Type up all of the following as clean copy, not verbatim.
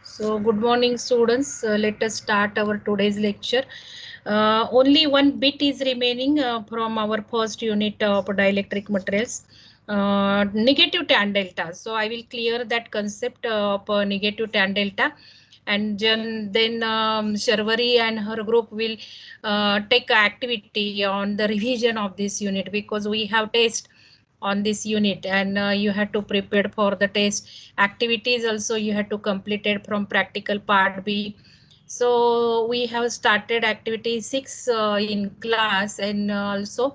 So good morning students. Let us start our today's lecture. Only one bit is remaining from our first unit of dielectric materials, negative tan delta. So I will clear that concept of negative tan delta, and then Sharvari and her group will take activity on the revision of this unit, because we have test on this unit, and you have to prepare for the test activities. Also you have to complete it from practical part B. So we have started activity 6 in class, and also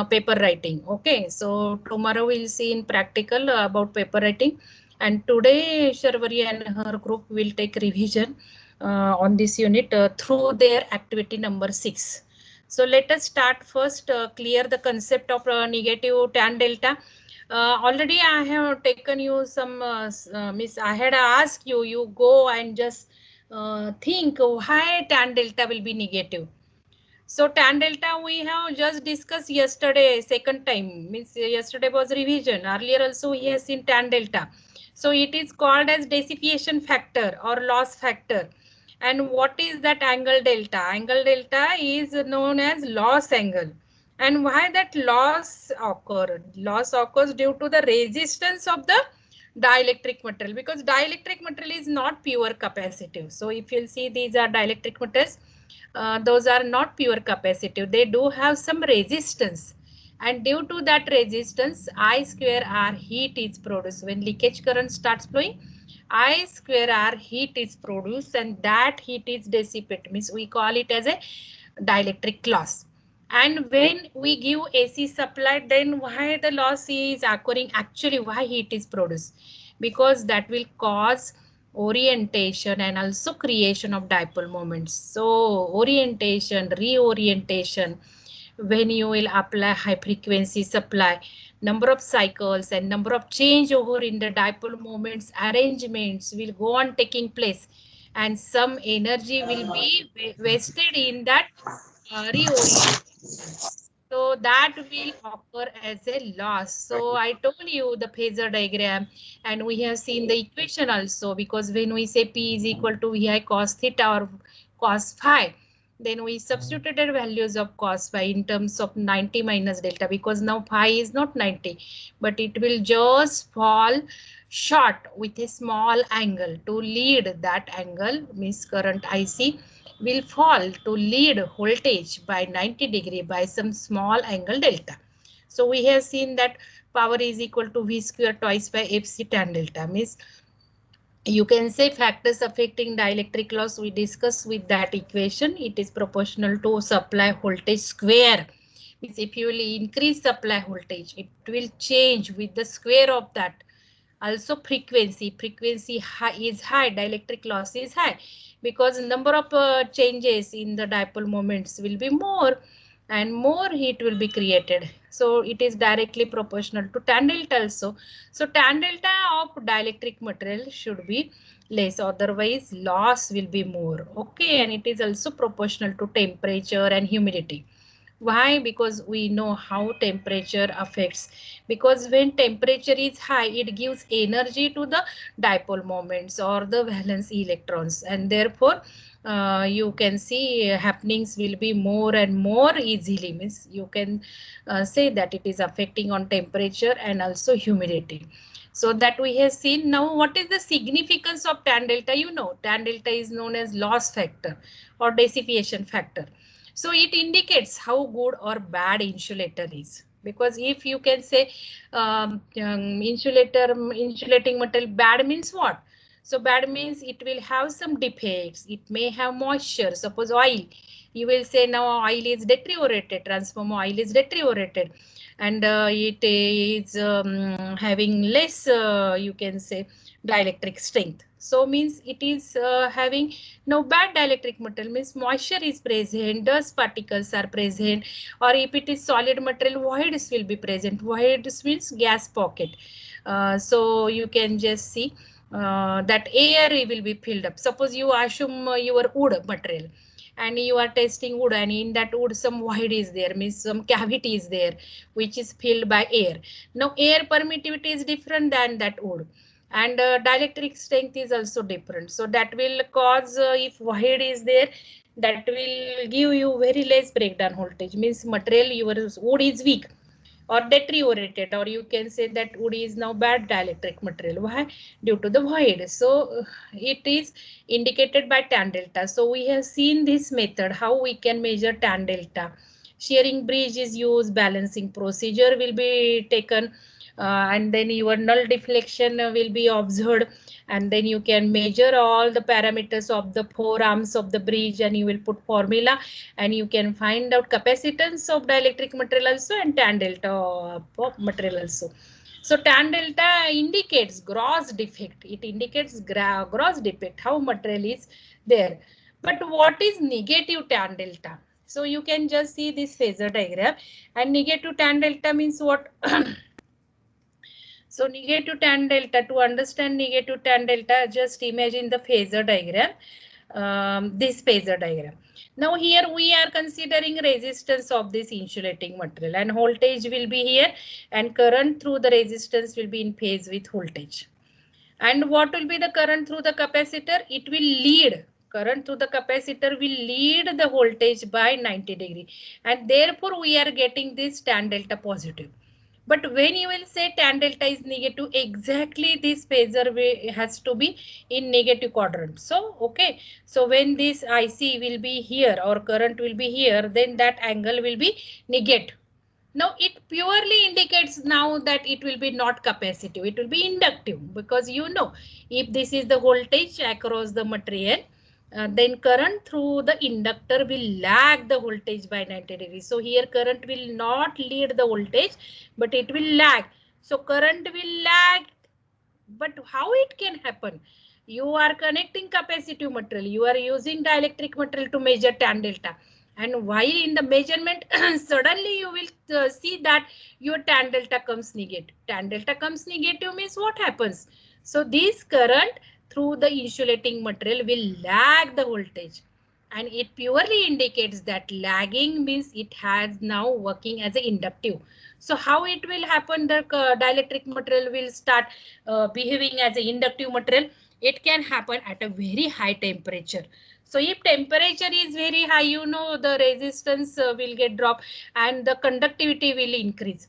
paper writing. Okay, so tomorrow we'll see in practical about paper writing, and today Sharvari and her group will take revision on this unit through their activity number 6. So let us start first, clear the concept of negative tan delta. Already I have taken you some, miss, I had asked you, you go and just think why tan delta will be negative. So tan delta we have just discussed yesterday, second time, means yesterday was revision. Earlier also we have seen tan delta. So it is called as dissipation factor or loss factor. And what is that angle delta? Angle delta is known as loss angle. And why that loss occur? Loss occurs due to the resistance of the dielectric material, because dielectric material is not pure capacitive. So if you'll see, these are dielectric materials, those are not pure capacitive. They do have some resistance, and due to that resistance, I square R heat is produced. When leakage current starts flowing, I square R heat is produced, and that heat is dissipated. Means we call it as a dielectric loss. And when we give AC supply, then why the loss is occurring? Actually, why heat is produced? Because that will cause orientation and also creation of dipole moments. So orientation, reorientation, when you will apply high frequency supply, number of cycles and number of changeover in the dipole moments arrangements will go on taking place, and some energy will be wasted in that reorientation. So that will occur as a loss. So I told you the phasor diagram, and we have seen the equation also, because when we say P is equal to VI cos theta or cos phi, then we substituted values of cos phi in terms of 90 minus delta, because now phi is not 90, but it will just fall short with a small angle. To lead that angle, means current IC will fall to lead voltage by 90 degree by some small angle delta. So we have seen that power is equal to V square twice by FC tan delta. Means you can say factors affecting dielectric loss we discuss with that equation. It is proportional to supply voltage square. Means if you will increase supply voltage, it will change with the square of that. Also frequency high is high, dielectric loss is high, because number of changes in the dipole moments will be more, and more heat will be created. So it is directly proportional to tan delta also. So tan delta of dielectric material should be less, otherwise loss will be more. Okay, and it is also proportional to temperature and humidity. Why? Because we know how temperature affects. Because when temperature is high, it gives energy to the dipole moments or the valence electrons, and therefore you can see happenings will be more and more easily. Means you can say that it is affecting on temperature and also humidity. So that we have seen. Now what is the significance of tan delta? You know, tan delta is known as loss factor or dissipation factor. So it indicates how good or bad insulator is. Because if you can say insulating material bad means what? So bad means it will have some defects. It may have moisture. Suppose oil, you will say now oil is deteriorated, transformer oil is deteriorated, and it is having less, you can say, dielectric strength. So means it is having no bad dielectric material, means moisture is present, dust particles are present, or if it is solid material, voids will be present. Voids means gas pocket. So you can just see that air will be filled up. Suppose you assume your wood material, and you are testing wood, and in that wood some void is there, means some cavity is there, which is filled by air. Now air permittivity is different than that wood, and dielectric strength is also different. So that will cause if void is there, that will give you very less breakdown voltage, means material your wood is weak or deteriorated, or you can say that wood is now bad dielectric material. Why? Due to the void. So it is indicated by tan delta. So we have seen this method how we can measure tan delta. Shearing bridge is used, balancing procedure will be taken, and then your null deflection will be observed, and then you can measure all the parameters of the four arms of the bridge, and you will put formula, and you can find out capacitance of dielectric material also and tan delta of material also. So tan delta indicates gross defect. It indicates gross defect, how material is there. But what is negative tan delta? So you can just see this phasor diagram, and negative tan delta means what? So negative tan delta, to understand negative tan delta, just imagine the phasor diagram, this phasor diagram. Now here we are considering resistance of this insulating material, and voltage will be here, and current through the resistance will be in phase with voltage. And what will be the current through the capacitor? It will lead. Current through the capacitor will lead the voltage by 90 degree, and therefore we are getting this tan delta positive. But when you will say tan delta is negative, exactly this phasor has to be in negative quadrant. So okay, so when this IC will be here or current will be here, then that angle will be negative. Now it purely indicates now that it will be not capacitive, it will be inductive, because you know, if this is the voltage across the material, then current through the inductor will lag the voltage by 90 degrees. So here current will not lead the voltage, but it will lag. So current will lag, but how it can happen? You are connecting capacitive material, you are using dielectric material to measure tan delta, and while in the measurement suddenly you will see that your tan delta comes negative. Tan delta comes negative means what happens? So this current through the insulating material will lag the voltage, and it purely indicates that lagging means it has now working as an inductive. So how it will happen? The dielectric material will start behaving as an inductive material. It can happen at a very high temperature. So if temperature is very high, you know, the resistance will get dropped and the conductivity will increase.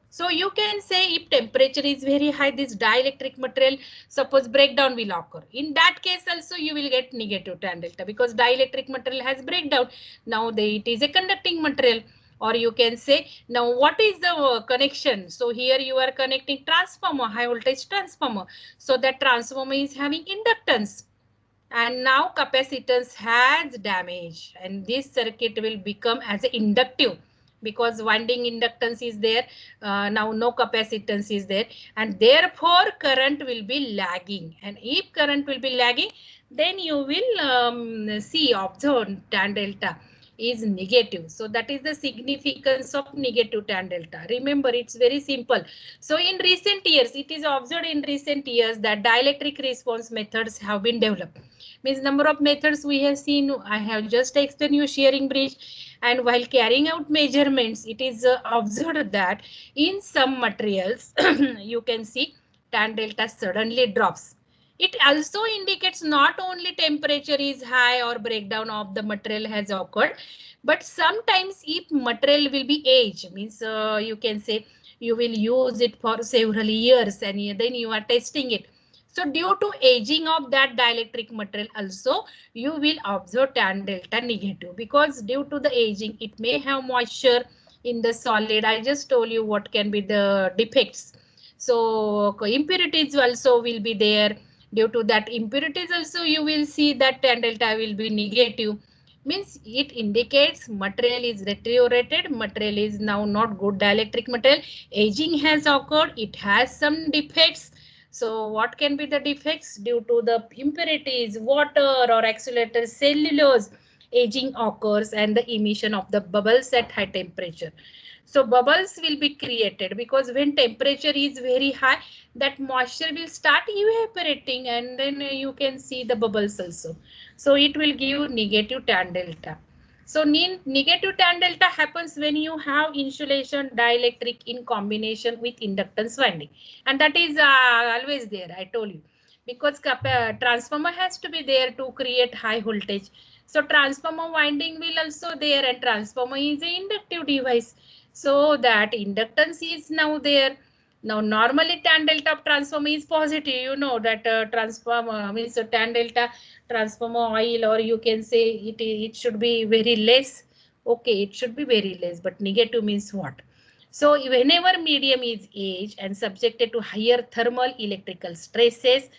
So you can say if temperature is very high, this dielectric material, suppose breakdown will occur. In that case also you will get negative tan delta, because dielectric material has breakdown. Now it is a conducting material. Or you can say, now what is the connection? So here you are connecting transformer, high voltage transformer. So that transformer is having inductance. And now capacitance has damage, and this circuit will become as inductive, because winding inductance is there. Now no capacitance is there, and therefore current will be lagging. And if current will be lagging, then you will see, observe tan delta is negative. So that is the significance of negative tan delta. Remember, it's very simple. So in recent years, it is observed in recent years that dielectric response methods have been developed. Means number of methods we have seen. I have just explained you shearing bridge, and while carrying out measurements, it is observed that in some materials you can see tan delta suddenly drops. It also indicates not only temperature is high or breakdown of the material has occurred, but sometimes if material will be aged, means you can say you will use it for several years and then you are testing it. So due to aging of that dielectric material also, you will observe tan delta negative, because due to the aging, it may have moisture in the solid. I just told you what can be the defects. So impurities also will be there. Due to that impurities also, you will see that tan delta will be negative. Means it indicates material is deteriorated, material is now not good dielectric material. Aging has occurred, it has some defects. So what can be the defects? Due to the impurities, water or accelerator cellulose, aging occurs and the emission of the bubbles at high temperature. So bubbles will be created, because when temperature is very high, that moisture will start evaporating, and then you can see the bubbles also. So it will give negative tan delta. So negative tan delta happens when you have insulation dielectric in combination with inductance winding, and that is always there, I told you, because transformer has to be there to create high voltage. So transformer winding will also there, and transformer is an inductive device. So that inductance is now there. Now normally tan delta of transformer is positive. You know that transformer means tan delta transformer oil, or you can say it should be very less. Okay, it should be very less, but negative means what? So whenever medium is aged and subjected to higher thermal electrical stresses,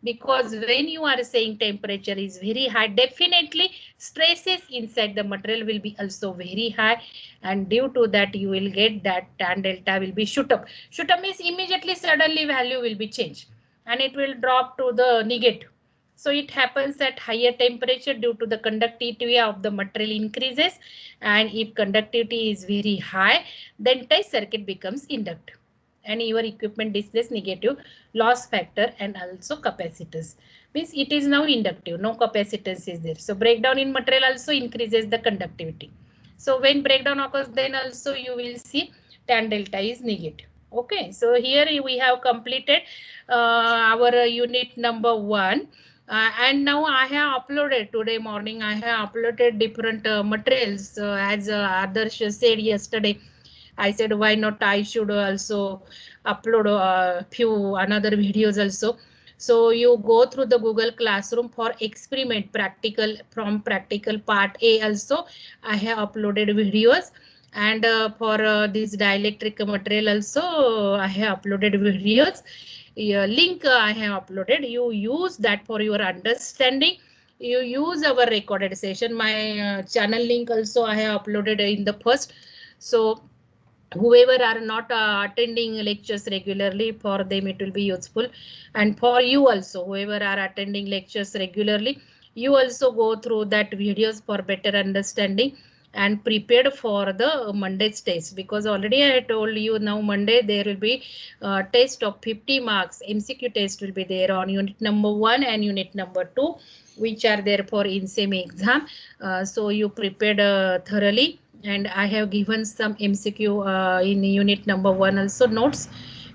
because when you are saying temperature is very high, definitely stresses inside the material will be also very high, and due to that you will get that tan delta will be shoot up. Shoot up means immediately suddenly value will be changed and it will drop to the negative. So it happens at higher temperature due to the conductivity of the material increases, and if conductivity is very high, then entire circuit becomes inductive and your equipment displays negative loss factor and also capacitance. Means it is now inductive, no capacitance is there. So breakdown in material also increases the conductivity. So when breakdown occurs, then also you will see tan delta is negative. Okay, so here we have completed our unit number 1. And now I have uploaded today morning, I have uploaded different materials as Adarsh said yesterday. I said why not I should also upload a few another videos also. So you go through the Google Classroom for experiment practical, from practical part A also I have uploaded videos, and for this dielectric material also I have uploaded videos. Link I have uploaded. You use that for your understanding. You use our recorded session. My channel link also I have uploaded in the first. So whoever are not attending lectures regularly, for them it will be useful, and for you also whoever are attending lectures regularly, you also go through that videos for better understanding and prepared for the Monday's test, because already I told you now Monday there will be test of 50 marks. MCQ test will be there on unit number 1 and unit number 2, which are there for in same exam. So you prepared thoroughly, and I have given some MCQ in unit number 1 also notes.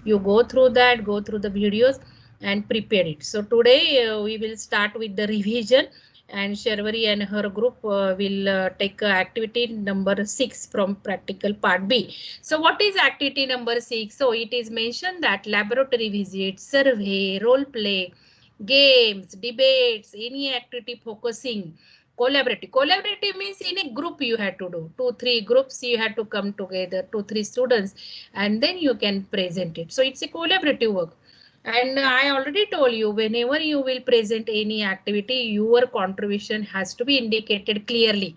You go through that, go through the videos and prepare it. So today we will start with the revision, and Sharvari and her group will take activity number 6 from practical part B. So what is activity number 6? So it is mentioned that laboratory visit, survey, role play, games, debates, any activity focusing collaborative. Collaborative means in a group you had to do. 2-3 groups you had to come together, 2-3 students, and then you can present it. So it's a collaborative work. And I already told you, whenever you will present any activity, your contribution has to be indicated clearly.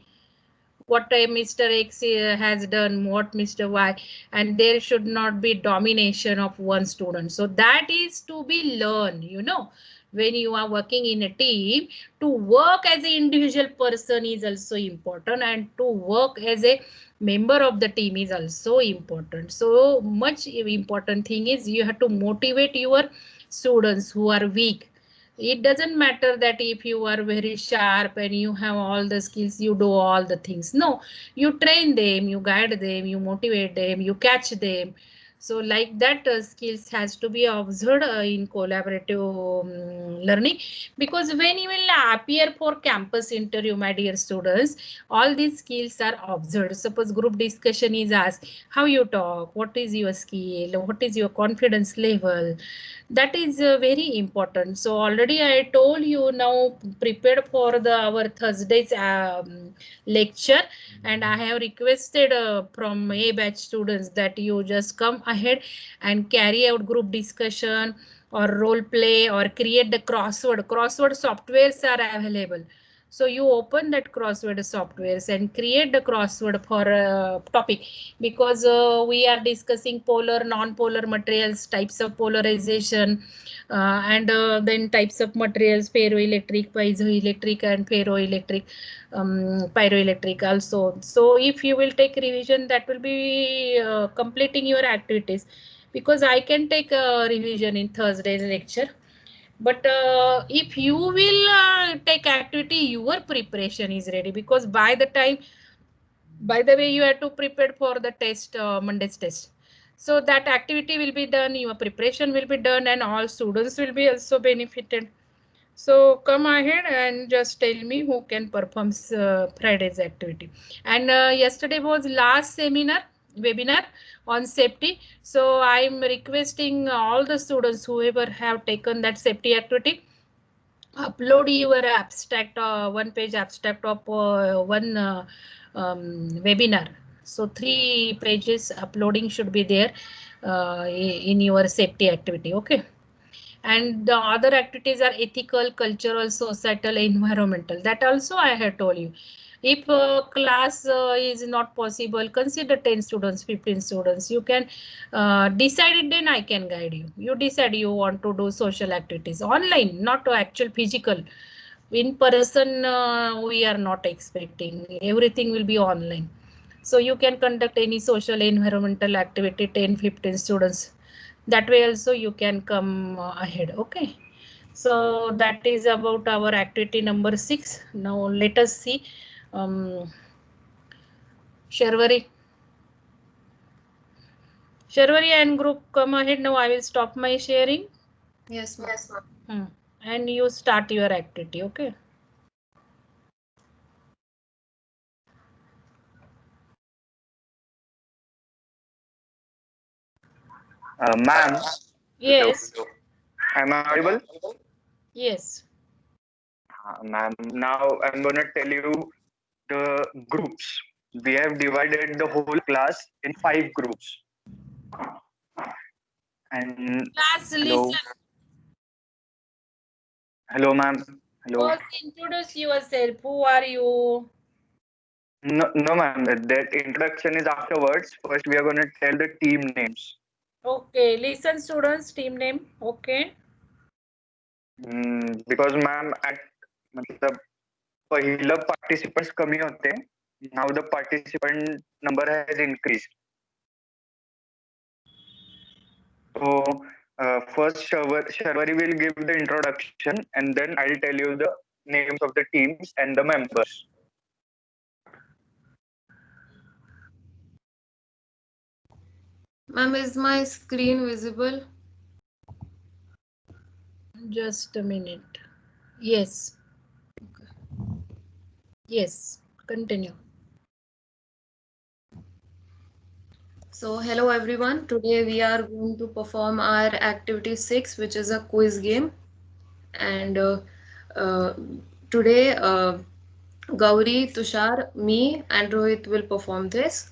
What Mr. X has done, what Mr. Y, and there should not be domination of one student. So that is to be learned, you know. When you are working in a team, to work as an individual person is also important, and to work as a member of the team is also important. So much important thing is you have to motivate your students who are weak. It doesn't matter that if you are very sharp and you have all the skills, you do all the things. No, you train them, you guide them, you motivate them, you catch them. So like that skills has to be observed in collaborative learning, because when you will appear for campus interview, my dear students, all these skills are observed. Suppose group discussion is asked, how you talk, what is your skill, what is your confidence level, that is very important. So already I told you, now prepared for the our Thursday's lecture, and I have requested from A batch students that you just come ahead and carry out group discussion or role play or create the crossword. Crossword softwares are available. So you open that crossword softwares and create the crossword for a topic, because we are discussing polar, non-polar materials, types of polarization, and then types of materials, ferroelectric, piezoelectric, and ferroelectric, pyroelectric also. So if you will take revision, that will be completing your activities, because I can take a revision in Thursday's lecture. But if you will take activity, your preparation is ready, because by the way you have to prepare for the test, Monday's test. So that activity will be done, your preparation will be done, and all students will be also benefited. So come ahead and just tell me who can perform Friday's activity. And yesterday was last webinar on safety. So I'm requesting all the students, whoever have taken that safety activity, upload your abstract, one page abstract of one webinar. So 3 pages uploading should be there in your safety activity. Okay. And the other activities are ethical, cultural, societal, environmental. That also I have told you. If class is not possible, consider 10 students, 15 students. You can decide it, then I can guide you. You decide you want to do social activities online, not actual physical. In person, we are not expecting. Everything will be online. So you can conduct any social environmental activity, 10, 15 students. That way also you can come ahead. Okay. So that is about our activity number 6. Now let us see. Sharvari. Sharvari and group, come ahead. Now I will stop my sharing. Yes, ma'am. Yes, ma'am. And you start your activity. Okay. Ma'am, Yes. am I audible? Yes. Ma'am, now I'm gonna tell you the groups. We have divided the whole class in 5 groups. And Class, hello, listen. hello, ma'am. Hello. First introduce yourself. Who are you? No, no, ma'am. That introduction is afterwards. First, we are gonna tell the team names. Okay. Listen, students. Team name. Okay. Because ma'am, at मतलब पहिलं participants कमी होते. Now the participant number has increased. So first, Sharvari will give the introduction, and then I'll tell you the names of the teams and the members. Ma'am, is my screen visible? Just a minute. Yes. Okay. Yes. Continue. So, hello everyone. Today we are going to perform our activity 6, which is a quiz game. And uh, today, Gauri, Tushar, me, and Rohit will perform this.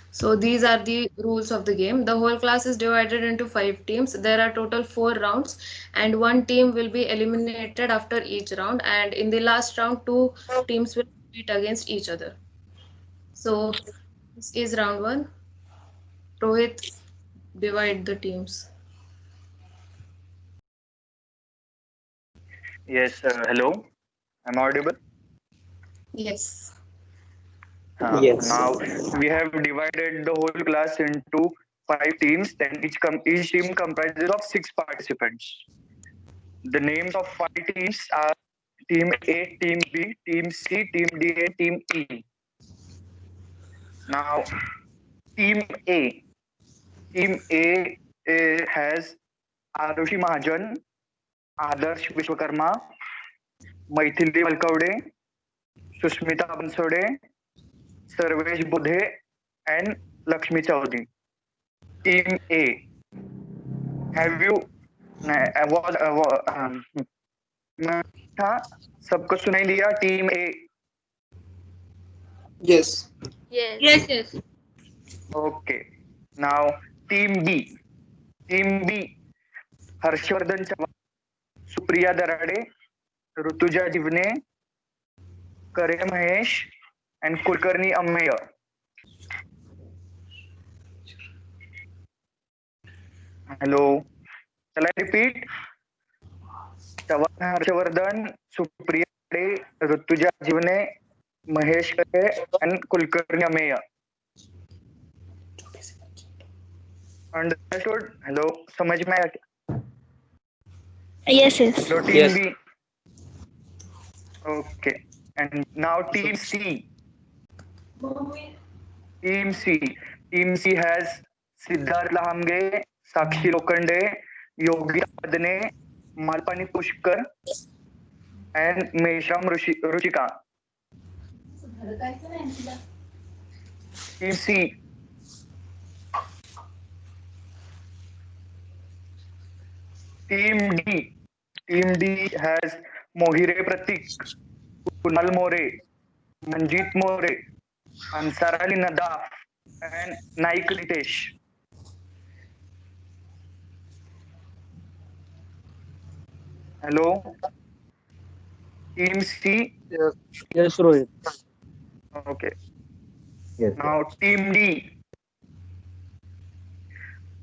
So these are the rules of the game. The whole class is divided into 5 teams. There are total 4 rounds, and one team will be eliminated after each round. And in the last round, 2 teams will compete against each other. So this is round 1. Rohit, divide the teams. Yes, hello. I'm audible. Yes. Yes. Now we have divided the whole class into 5 teams. Then each team comprises of 6 participants. The names of 5 teams are Team A, Team B, Team C, Team D, and Team E. Now, Team A. Team A has Arushi Mahajan, Adarsh Vishwakarma, Maithili Malkavde, Susmita Bansode, Sarvesh Budhe, and Lakshmi Chaudhary. Team A. Have you था सबको सुनाई दिया team A? Yes. Yes. Yes. Yes. Okay. Now team B. Team B. Harshvardhan Chavan, Supriya Darade, Rutuja Diwane, Kare Mahesh, and Kulkarni अम्मेय. Hello. Shall I repeat? Chavan Harshvardhan, Supriya Darade, Rutuja दिवने, Mahesh करे, and Kulkarni अम्मेय. Understood? Hello, समझ में आया क्या? Yes, yes. Hello, team Yes. B. Okay. And now team C. Team C. Team C has Siddharth Lahamge, Sakshi Lokande, Yogi Padne, Malpani Pushkar, and Meshram Ruchika. Team C. Team D. Team D has Mohire Pratik, Kunal More, Manjeet More, Ansar Ali Nadaf, and Naik Ritesh. Hello, Team C. Yes. Yes, Rohit. Okay. Yes. Now Team D.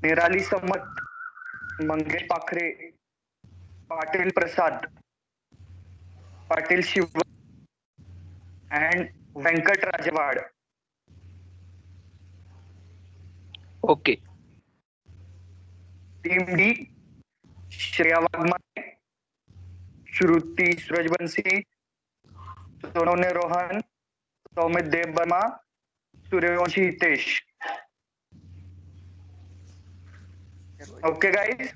Nirali Samat, Mangesh Pakhre, Patil Prasad, Patil Shiva, and Venkat Rajawad. Okay. Team D. Shreya Wagmare, Shruti Surajbansi, Sonone Rohan, Soumit Dev Barma, Suryavanshi Hitesh. Okay, guys.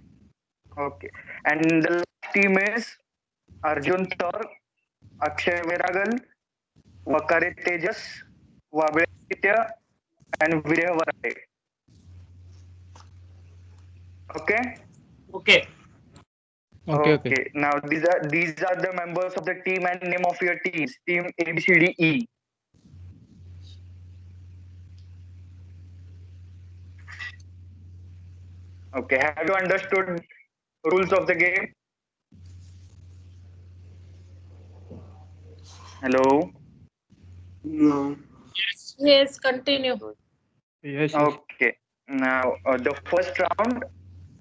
Okay. And the last team is Arjun Tor, Akshay Veragal, Vakare Tejas, Wabile Nitya, and Virya Varade. Okay. Okay. Okay. Now these are the members of the team and name of your teams. Team A B C D E. Okay. Have you understood rules of the game? Hello. No. Yes, continue. Yes, yes. Okay. Now the first round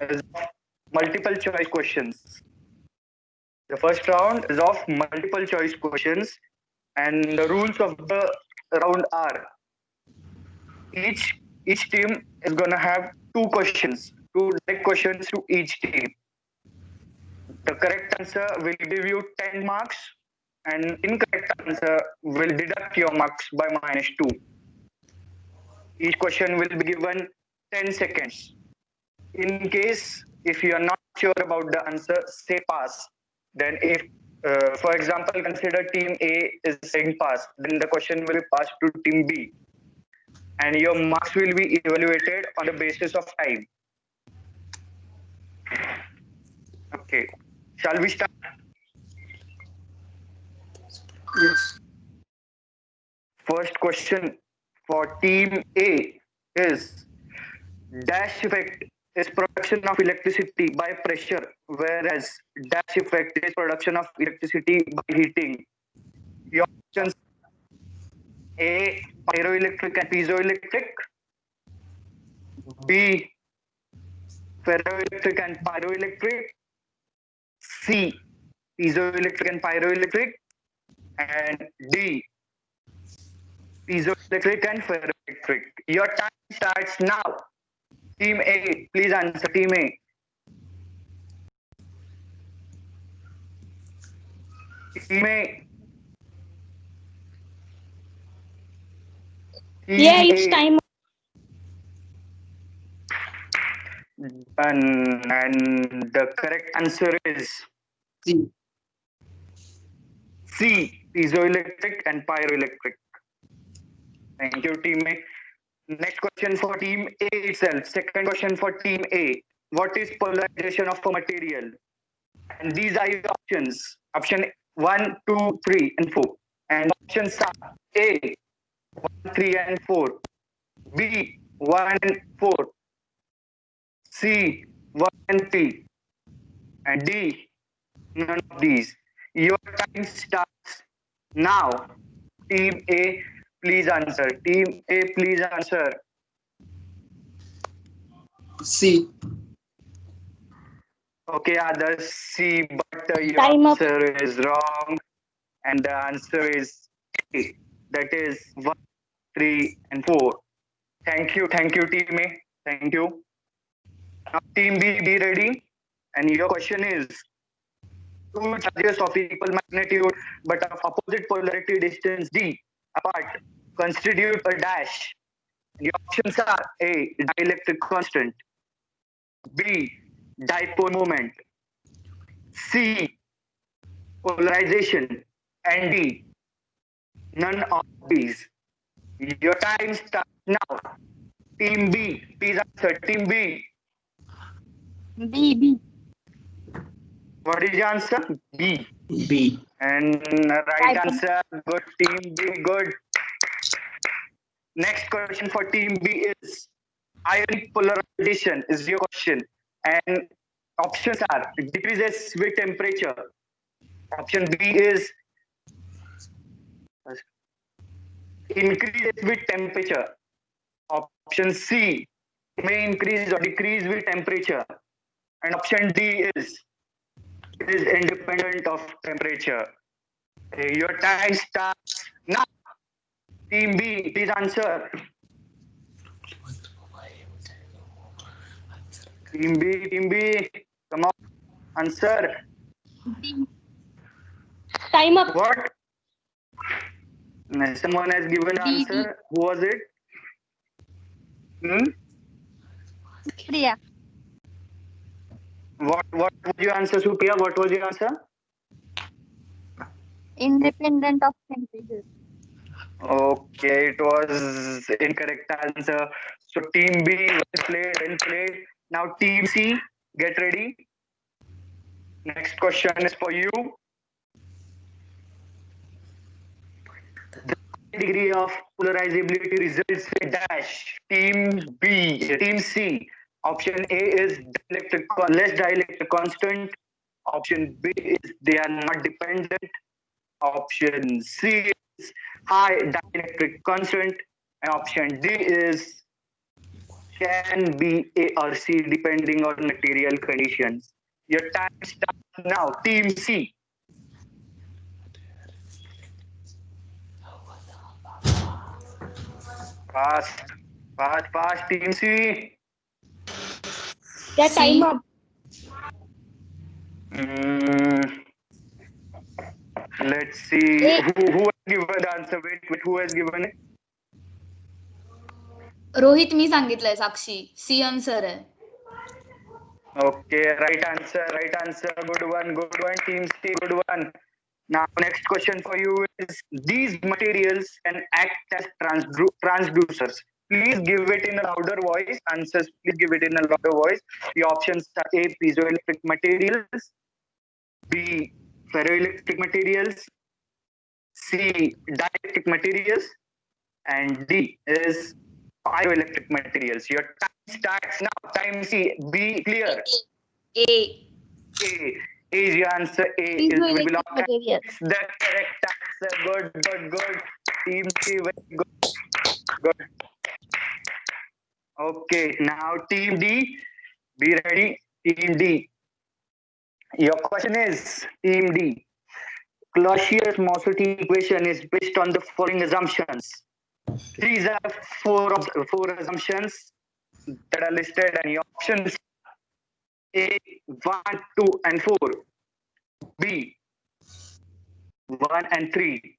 is of multiple choice questions. The first round is of multiple choice questions, and the rules of the round are each team is gonna have two direct questions to each team. The correct answer will give you 10 marks, and incorrect answer will deduct your marks by -2. Each question will be given 10 seconds. In case if you are not sure about the answer, say pass. Then if for example, consider team A is saying pass, then the question will pass to team B, and your marks will be evaluated on the basis of time. Okay, shall we start? Yes. First question for team A is dash effect is production of electricity by pressure, whereas dash effect is production of electricity by heating. Your options: A, pyroelectric and piezoelectric; B, ferroelectric and pyroelectric; C, piezoelectric and pyroelectric; and D, piezoelectric and ferroelectric. Your time starts now. Team A, please answer. Team A. Team A. Yeah, Team it's A. time. And the correct answer is C. C, piezoelectric and pyroelectric. Thank you, Team A. Next question for Team A itself. Second question for Team A. What is polarization of a material? And these are your options. Option 1, 2, 3, and 4. And options are A, 1, 3, and 4. B, 1 and 4. C, 1 and 3. And D, none of these. Your time starts now. Team A, please answer. Team A, please answer. C. Okay, others C, but your Time up. answer is wrong. And the answer is A. That is 1, 3, and 4. Thank you, Team A. Thank you. Now, team B, be ready. And your question is, two charges of equal magnitude but of opposite polarity distance d apart constitute a dash. The options are A, dielectric constant, B, dipole moment, C, polarization, and D, none of these. Your time starts now. Team B, please answer. Team B, B. what is the answer? B. B. And right Dipole. answer, good. Team B, good. Next question for Team B is ionic polarization is your question. And options are decreases with temperature. Option B is increases with temperature. Option C may increase or decrease with temperature. And option D is independent of temperature. Your time starts now. Team B, please answer. Team B, come on, answer. Time up. What? Someone has given D. answer. Who was it? Priya. What was your answer, Supriya? What was your answer? Independent of temperature. Okay, it was incorrect answer. So team B, well played, well played. Now team C, get ready. Next question is for you. The degree of polarizability results in dash. Team C. Option A is less dielectric constant. Option B is they are not dependent. Option C is high dielectric constant. And option D is can be A or C depending on material conditions. Your time starts now. Team C. Fast, fast, Team C. Yeah, time up. Let's see who has given the answer. Wait, who has given it? Rohit मी सांगितलंय साक्षी सी answer आहे. Okay, right answer. Good one, Team C, good one. Now, next question for you is: these materials can act as transducers. Please give it in a louder voice. Answers, please give it in a louder voice. The options are A, piezoelectric materials, B, ferroelectric materials, C, dielectric materials, and D is pyroelectric materials. Your time starts now. Time C. B clear. A. A is your answer. A is will belong. Material. It's the correct answer. Good. Team C, very good. Okay, now Team D, be ready. Team D. Your question is Team D. Clausius-Mossetti equation is based on the following assumptions. These are four assumptions that are listed, and your options A, 1, 2, and 4. B, 1 and 3.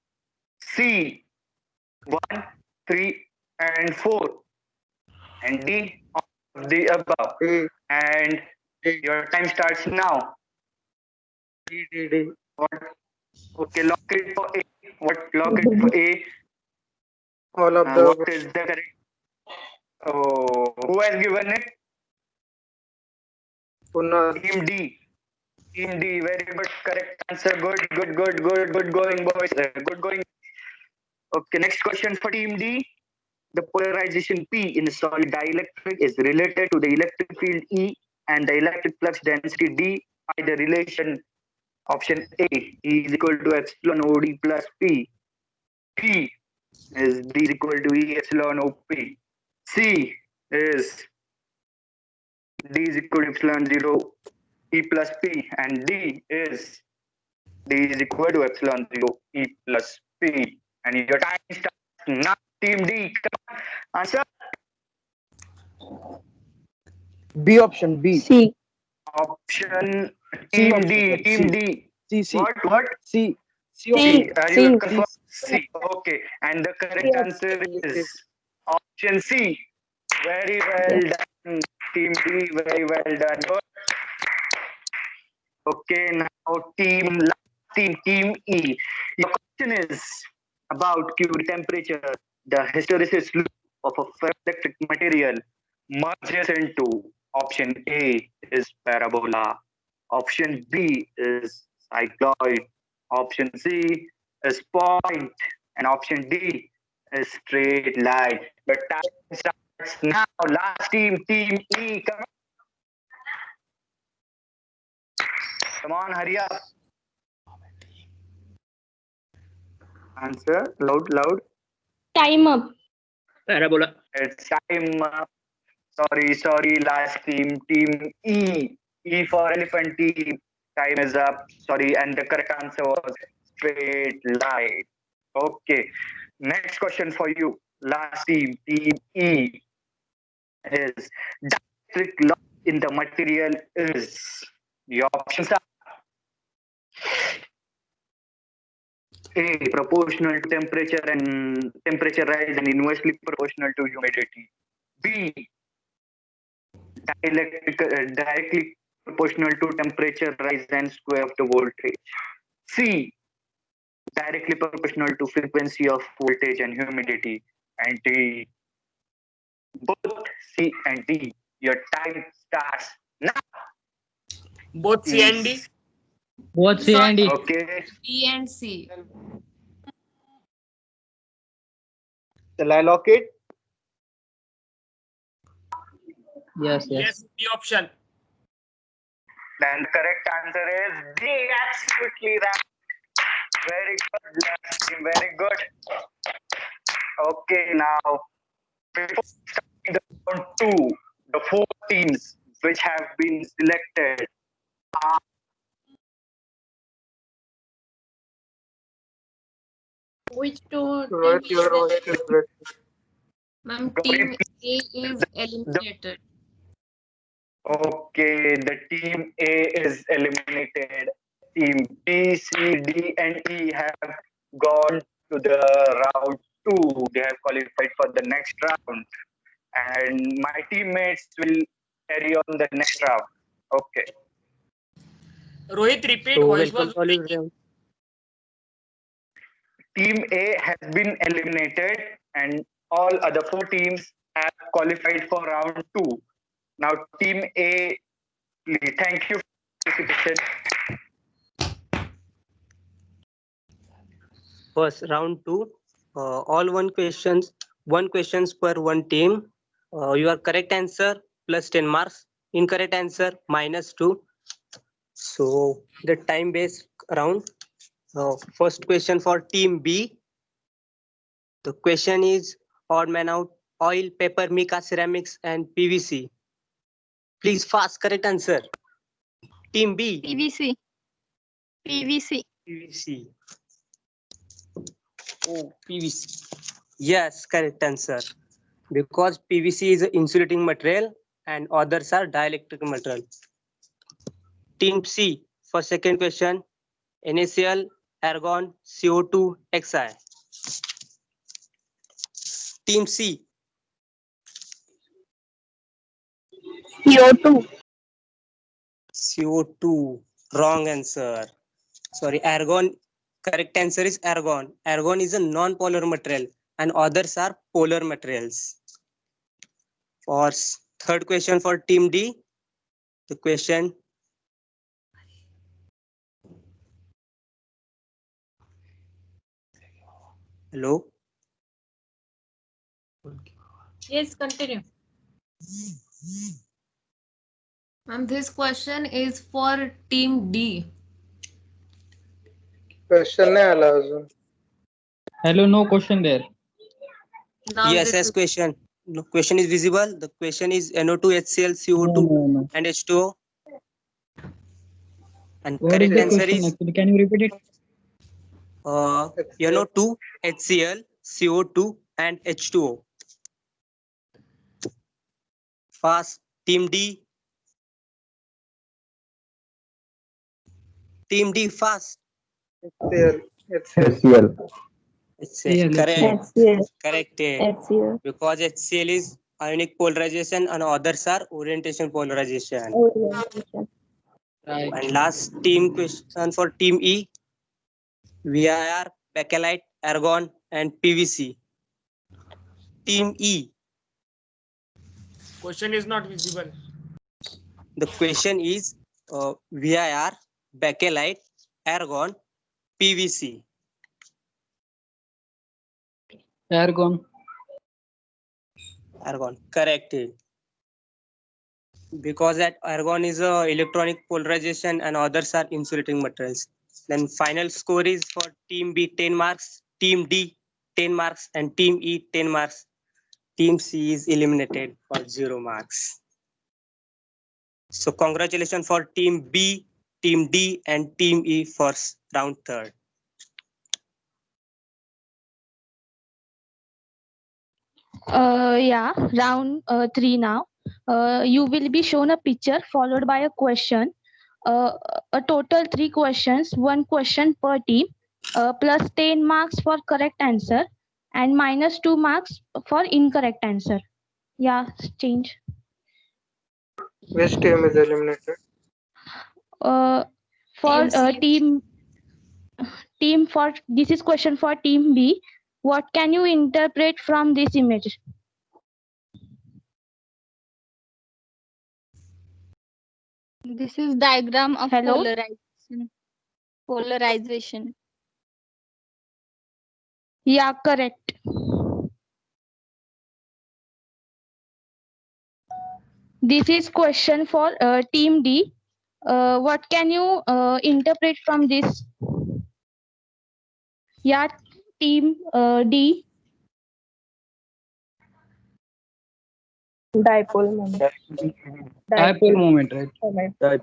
C, 1, 3, and 4. And D, of the above. And your time starts now. What? Okay, lock it for A. Lock it for A. All of the What is the correct? Oh, who has given it? Punna. Team D, very good, correct answer. Good going, boys. Good going. Okay, next question for Team D. The polarization P in a solid dielectric is related to the electric field E and the electric flux density D by the relation option A E is equal to epsilon OD plus P. P is D is equal to E epsilon OP. C is D is equal to epsilon 0 E plus P, and D is equal to epsilon 0 E plus P. And your time starts now. Team D, come on, answer. B option B. C. Option C Team option, D. sorry, Team C. D. C. What? C. C C. option. C. Are you C. confirmed? C. Okay. And the correct answer is option C. Very well done, Team D. Very well done. Okay, now team E. Your question is about Curie temperature. The hysteresis loop of a ferroelectric material merges into option A is parabola, option B is cycloid, option C is point, and option D is straight line. The time starts now. Last team E. Come on, hurry up. Answer loud. Time up. Parabola. It's time. Sorry. Last team E. E for elephant team. Time is up. Sorry, and the correct answer was straight line. Okay. Next question for you. Last team E is dielectric loss in the material is. The options are A, proportional to temperature rise and inversely proportional to humidity. B, directly proportional to temperature rise and square of the voltage. C, directly proportional to frequency of voltage and humidity. And D, both C and D. Your time starts now. Both C and D. Both C and D. Okay. B and C. Shall I lock it? Yes. Yes, the option. Then the correct answer is D. Absolutely right. Very good, last team. Very good. Okay, now before starting the round 2, the 4 teams which have been selected are Which two Rohit, teams? your voice is breaking. Ma'am, team A is eliminated. okay. The team A is eliminated. Team B, C, D, and E have gone to the round 2. They have qualified for the next round, and my teammates will carry on the next round. Okay. Rohit, repeat. So Voice welcome was all is breaking. Team A has been eliminated, and all other 4 teams have qualified for round 2. Now, Team A, please, thank you for participation. first round 2. All one questions per one team. Your correct answer plus 10 marks. Incorrect answer -2. So the time based round. First question for team B. The question is odd man out, oil, paper, mica, ceramics, and PVC. Please fast correct answer. Team B. PVC. PVC. PVC. Oh, PVC. Yes, correct answer. Because PVC is an insulating material and others are dielectric material. Team C for second question. NaCl, argon, CO2, Xi. Team C. CO2. CO2. Wrong answer. Sorry, argon. Correct answer is argon. Argon is a non-polar material and others are polar materials. For third question for team D, the question. Hello. Yes, continue. Ma'am, this question is for team D. Question नाही आला अजून. Hello, no question there. Now Yes, this yes, is question. No, question is visible. The question is NO2, HCl, CO2, No. and H2O. And What correct is the answer question is actually? Can you repeat it? NO2, HCl, CO2, and H2O. Fast. Team D, Team D fast. HCl. HCl. HCl. Correct. HCl. Correct. HCl. Because HCl is ionic polarization and others are orientation polarization. Orientation. Right. And last team question for team E. VIR, bakelite, argon, and PVC. Team E. Question is not visible. The question is VIR, bakelite, argon, PVC. Argon. Argon. Correct. Because that argon is a electronic polarization and others are insulating materials. Then final score is for team B 10 marks, team D 10 marks, and team E 10 marks. Team C is eliminated for 0 marks. So congratulations for team B, team D, and team E for round 3rd. Yeah, round 3 now. You will be shown a picture followed by a question. A total 3 questions, 1 question per team, plus 10 marks for correct answer and minus 2 marks for incorrect answer. Yeah, change. Which team is eliminated? For Team C. team for this is question for team B. What can you interpret from this image? This is diagram of Hello? polarization. Polarization. Yeah, correct. This is question for team D. What can you interpret from this? Yeah, team D. Dipole moment. Dipole moment, right?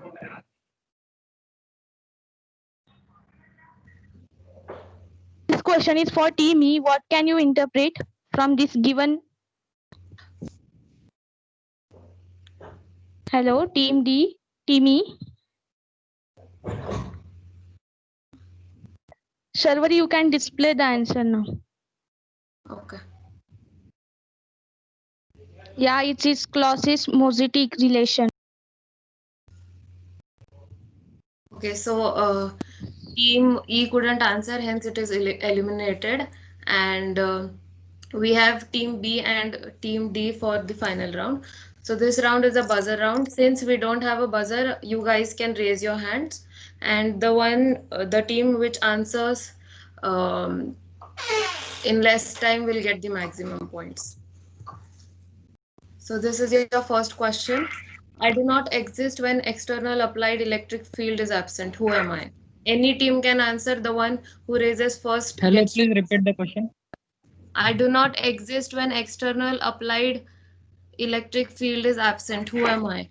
This question is for team E. What can you interpret from this given? Hello, team D, team E. Sharvari, you can display the answer now. Okay. Yeah, it is Clausius-Mosaic relation. Okay, so team E couldn't answer, hence it is eliminated. And we have team B and team D for the final round. So this round is a buzzer round. Since we don't have a buzzer, you guys can raise your hands. And the team which answers in less time will get the maximum points. So this is your first question. I do not exist when external applied electric field is absent. Who am I? Any team can answer. The one who raises first Hello, gets. please repeat the question. I do not exist when external applied electric field is absent. Who am I?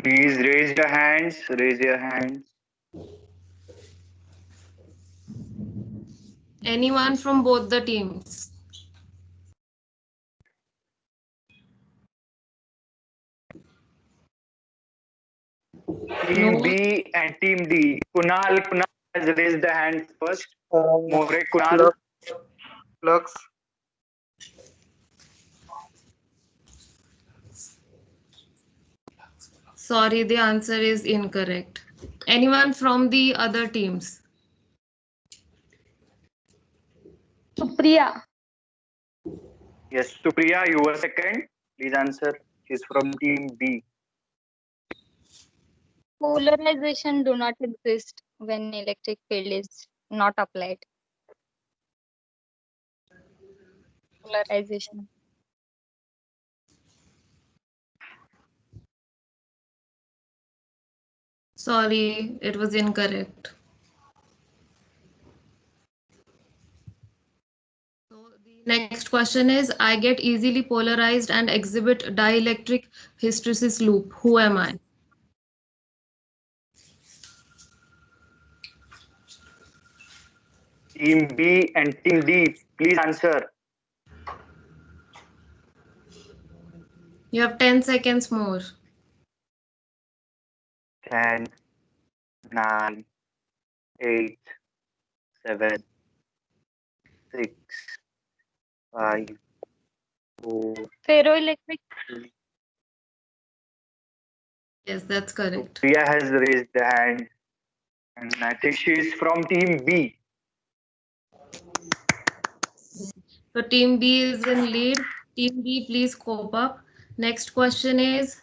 Please raise your hands. Raise your hands. Anyone from both the teams? Team B and Team D. Kunal has raised the hand first. More Kunal. Flux. Sorry, the answer is incorrect. Anyone from the other teams? Supriya. Yes, Supriya, you were second. Please answer. She's from Team B. Polarization do not exist when electric field is not applied. Polarization. Sorry, it was incorrect. So the next question is, I get easily polarized and exhibit dielectric hysteresis loop. Who am I? Team B and Team D, please answer. You have 10 seconds more. 10, 9, 8, 7, 6, 5, 4, Ferroelectric. Yes, that's correct. Priya has raised the hand, and I think she is from team B. So team B is in lead. Team B, please cope up. Next question is,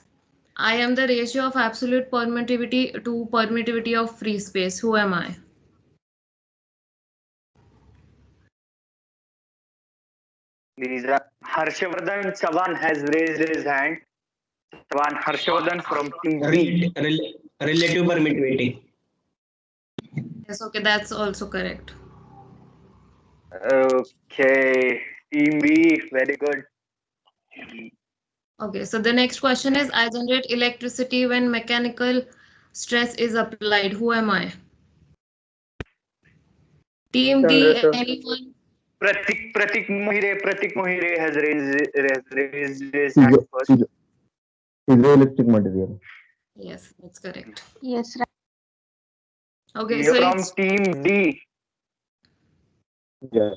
I am the ratio of absolute permittivity to permittivity of free space. Who am I? Please, Harshavardhan Chavan has raised his hand. Chavan Harshavardhan from team B. Relative permittivity. Yes, okay, that's also correct. Okay, team B, very good. Okay, so the next question is, I generate electricity when mechanical stress is applied. Who am I? Team D, Generator. anyone? Pratik Mohire has raised his hand first. Hydroelectric material. Yes, that's correct. Yes, right. Okay, You're so from it's team D. Yeah.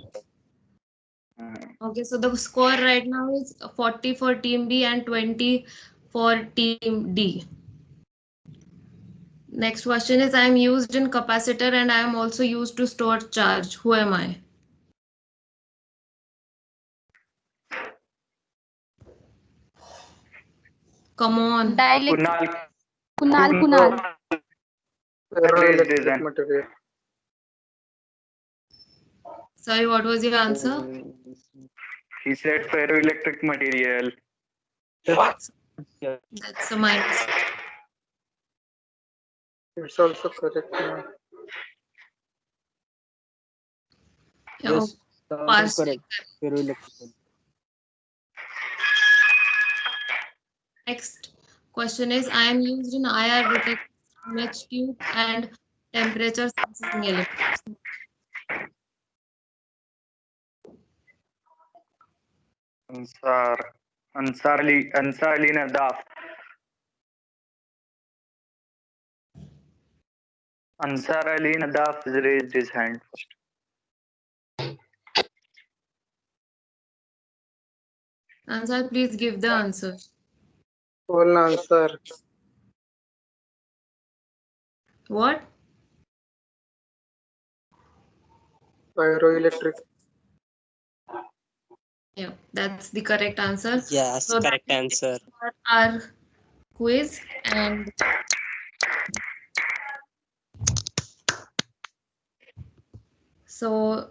okay. So the score right now is 40 for team B and 20 for team D. Next question is, I am used in capacitor and I am also used to store charge. Who am I? Come on. Dielectric. Kunal. Ferroelectric material. Sorry, what was your answer? He said ferroelectric material. That's a minus. It's also correct now. Yes, the answer is correct. Ferroelectric. Next question is, I am used in IR detector, image tube and temperature sensing elements. Ansar Ali Nadaf. Ansar Ali Nadaf has raised his hand first. Ansar, please give the answer. Full answer. What? Pyroelectric. Yeah, that's the correct answer. Yes, So correct that answer. our quiz, and so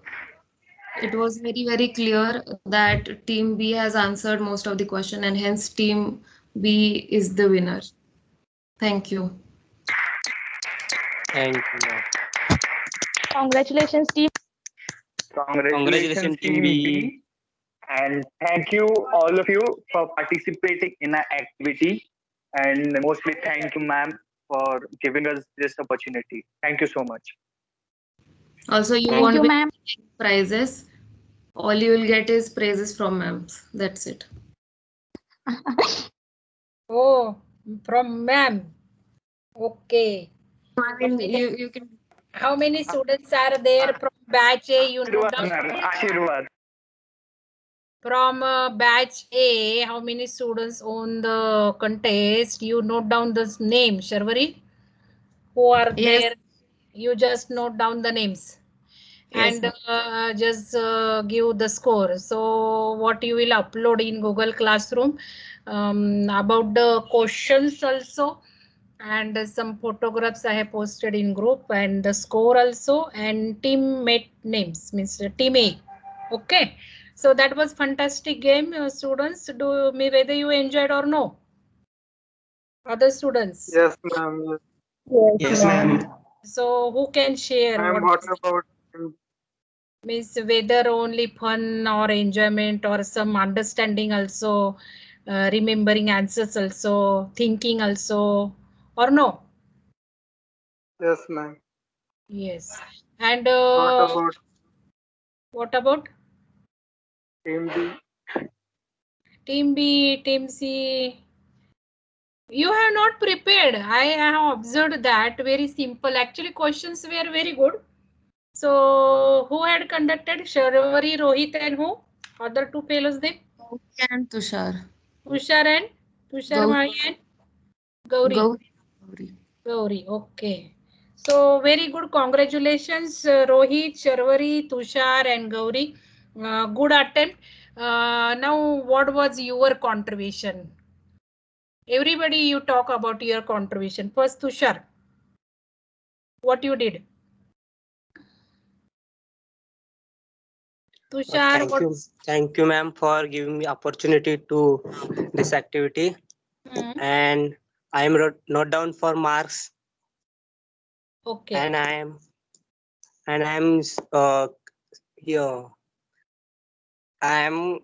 it was very clear that team B has answered most of the question and hence team B is the winner. Thank you. Thank you. Congratulations, team. Congratulations team B. And thank you all of you for participating in our activity. And mostly thank you, ma'am, for giving us this opportunity. Thank you so much. Also, you Thank won't you, be ma'am. getting prizes. All you will get is praises from ma'am. That's it. Oh, from ma'am. Okay. I mean, you can. How many students are there from batch A? You know Ashirwad. From batch A, how many students on the contest? You note down the name, Sharvari. Who are Yes. there? You just note down the names. Yes, And just give the score. So what you will upload in Google Classroom about the questions also, and some photographs I have posted in group, and the score also, and teammate names, means team A. Okay, so that was fantastic game, students. Do me whether you enjoyed or no? Other students? Yes, ma'am. Yes, ma'am. So who can share? Ma'am, what about Means whether only fun or enjoyment or some understanding also, remembering answers also, thinking also, or no? yes, ma'am. Yes. And What about what about team B? Team B, Team C. You have not prepared. I have observed that. Very simple. Actually, questions were very good. So, who had conducted? Sharvari, Rohit, and who? Other two fellows name? And Tushar. Tushar and Tushar Gauri. Mali and Gauri. Gauri. Gauri. Okay. So very good. Congratulations, Rohit, Sharvari, Tushar, and Gauri. Good attempt. Now, what was your contribution? Everybody, you talk about your contribution. First, Tushar, what you did? Tushar, Thank you, ma'am, for giving me opportunity to this activity. And I am note down for marks. Okay. And I am here. I am.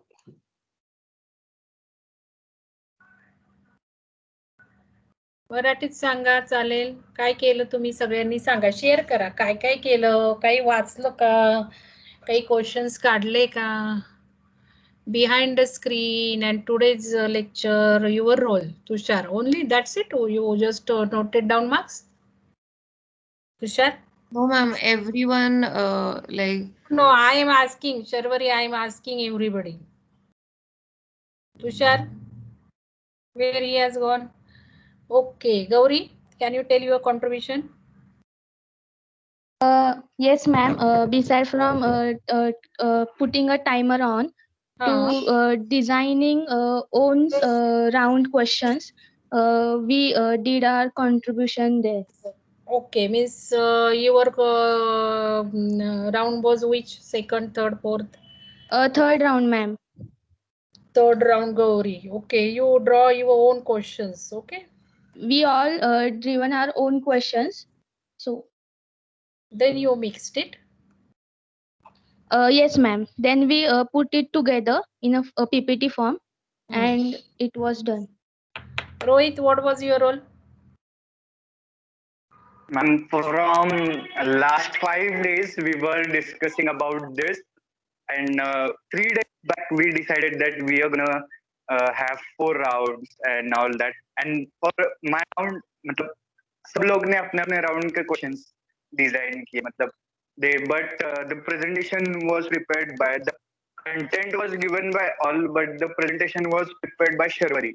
मराठीत सांगा चालेल. काय केलं तुम्ही सगळ्यांनी सांगा. Share करा. काय काय केलं, काही वाचलं का, काही क्वेश्चन्स काढले का. Behind the screen and today's lecture, your role, Tushar. Only that's it. Or you just noted down marks? Tushar? No, ma'am. Everyone, like. No, I am asking. Sharvari, I am asking everybody. Tushar? Where he has gone? Okay. Gauri, can you tell your contribution? Yes, ma'am. Besides from putting a timer on to designing own round questions, we did our contribution there. Okay, means your round was which? Second, third, fourth? Third round, ma'am. Third round, Gauri. Okay, you draw your own questions. Okay. We all driven our own questions. So. Then you mixed it. Yes, ma'am. Then we put it together in a PPT form, and it was done. Rohit, what was your role? Ma'am, from last 5 days, we were discussing about this. And 3 days back, we decided that we are gonna have 4 rounds and all that. And for my round, मतलब सब लोग ने अपने अपने round के questions design किए. मतलब but the presentation was prepared by the content was given by all, but the presentation was prepared by Sharvari.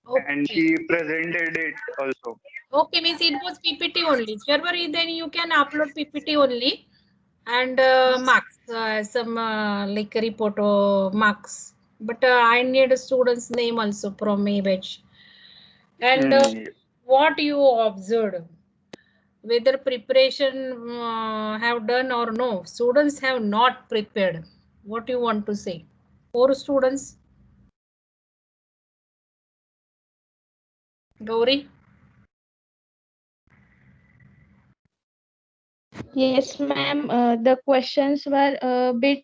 Okay. And she presented it also. Okay, means it was PPT only. Sharvari, then you can upload PPT only and marks, some like a report or marks. But I need a student's name also from my batch. And what you observed, whether preparation have done or no, students have not prepared. What you want to say? 4 students. Gauri? Yes, ma'am. The questions were a bit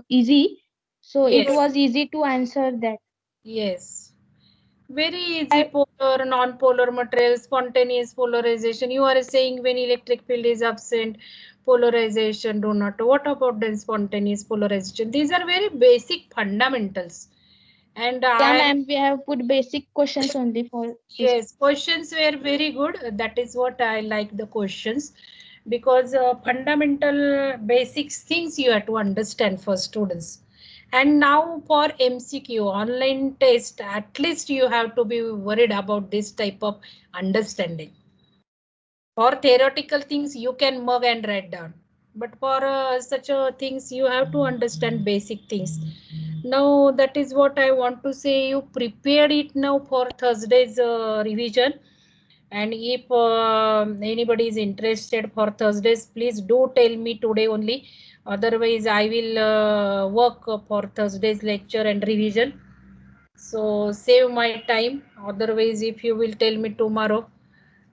easy, so Yes. it was easy to answer that. Yes. Very easy. Polar, non-polar material, spontaneous polarization. You are saying when electric field is absent, polarization do not. What about then spontaneous polarization? These are very basic fundamentals. And yeah, ma'am, we have put basic questions only for this. Yes, questions were very good. That is what I like the questions, because fundamental basics things you have to understand for students. And now for MCQ online test, at least you have to be worried about this type of understanding. For theoretical things you can mug and write down, but for such things you have to understand basic things. Now that is what I want to say. You prepared it now for Thursday's revision. And if anybody is interested for Thursdays, please do tell me today only. Otherwise, I will work for Thursday's lecture and revision. So save my time. Otherwise, if you will tell me tomorrow,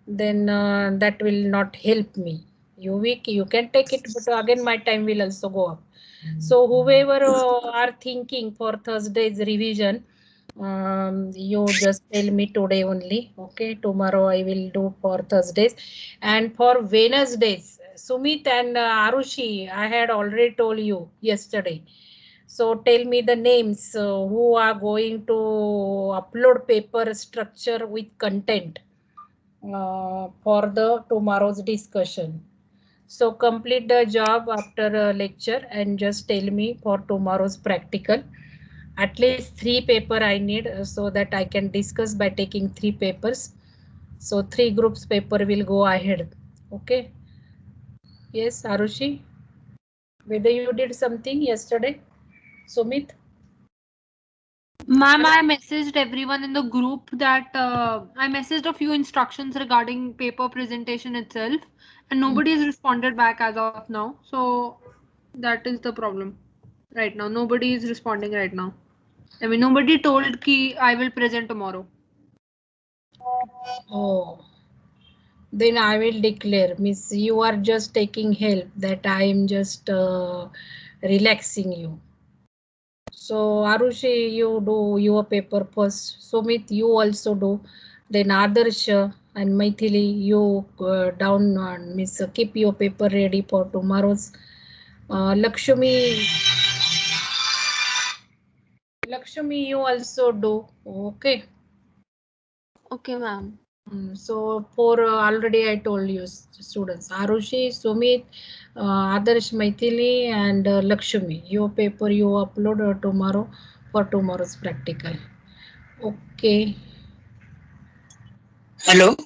then that will not help me. You can take it, but again my time will also go up. So whoever are thinking for Thursday's revision, you just tell me today only. Okay, tomorrow I will do for Thursdays. And for Wednesdays, Sumit and Arushi, I had already told you yesterday. So tell me the names who are going to upload paper structure with content for the tomorrow's discussion. So complete the job after a lecture and just tell me for tomorrow's practical. At least 3 paper I need so that I can discuss by taking 3 papers. So 3 groups paper will go ahead. Okay. Yes, Arushi. Whether you did something yesterday, Sumit? Ma'am, I messaged everyone in the group that I messaged a few instructions regarding paper presentation itself, and nobody has responded back as of now. So that is the problem right now. Nobody is responding right now. I mean, nobody told ki I will present tomorrow. Oh, then I will declare, Miss, you are just taking help, that I am just relaxing you. So Arushi, you do your paper first. Sumit, you also do. Then Adarsh and Maithili, you down on Miss, keep your paper ready for tomorrow's. Lakshmi, you also do. Okay. Okay, ma'am. So for already I told you students, Arushi, Sumit, Adarsh, Maithili and Lakshmi, your paper you upload tomorrow for tomorrow's practical. Okay. Hello.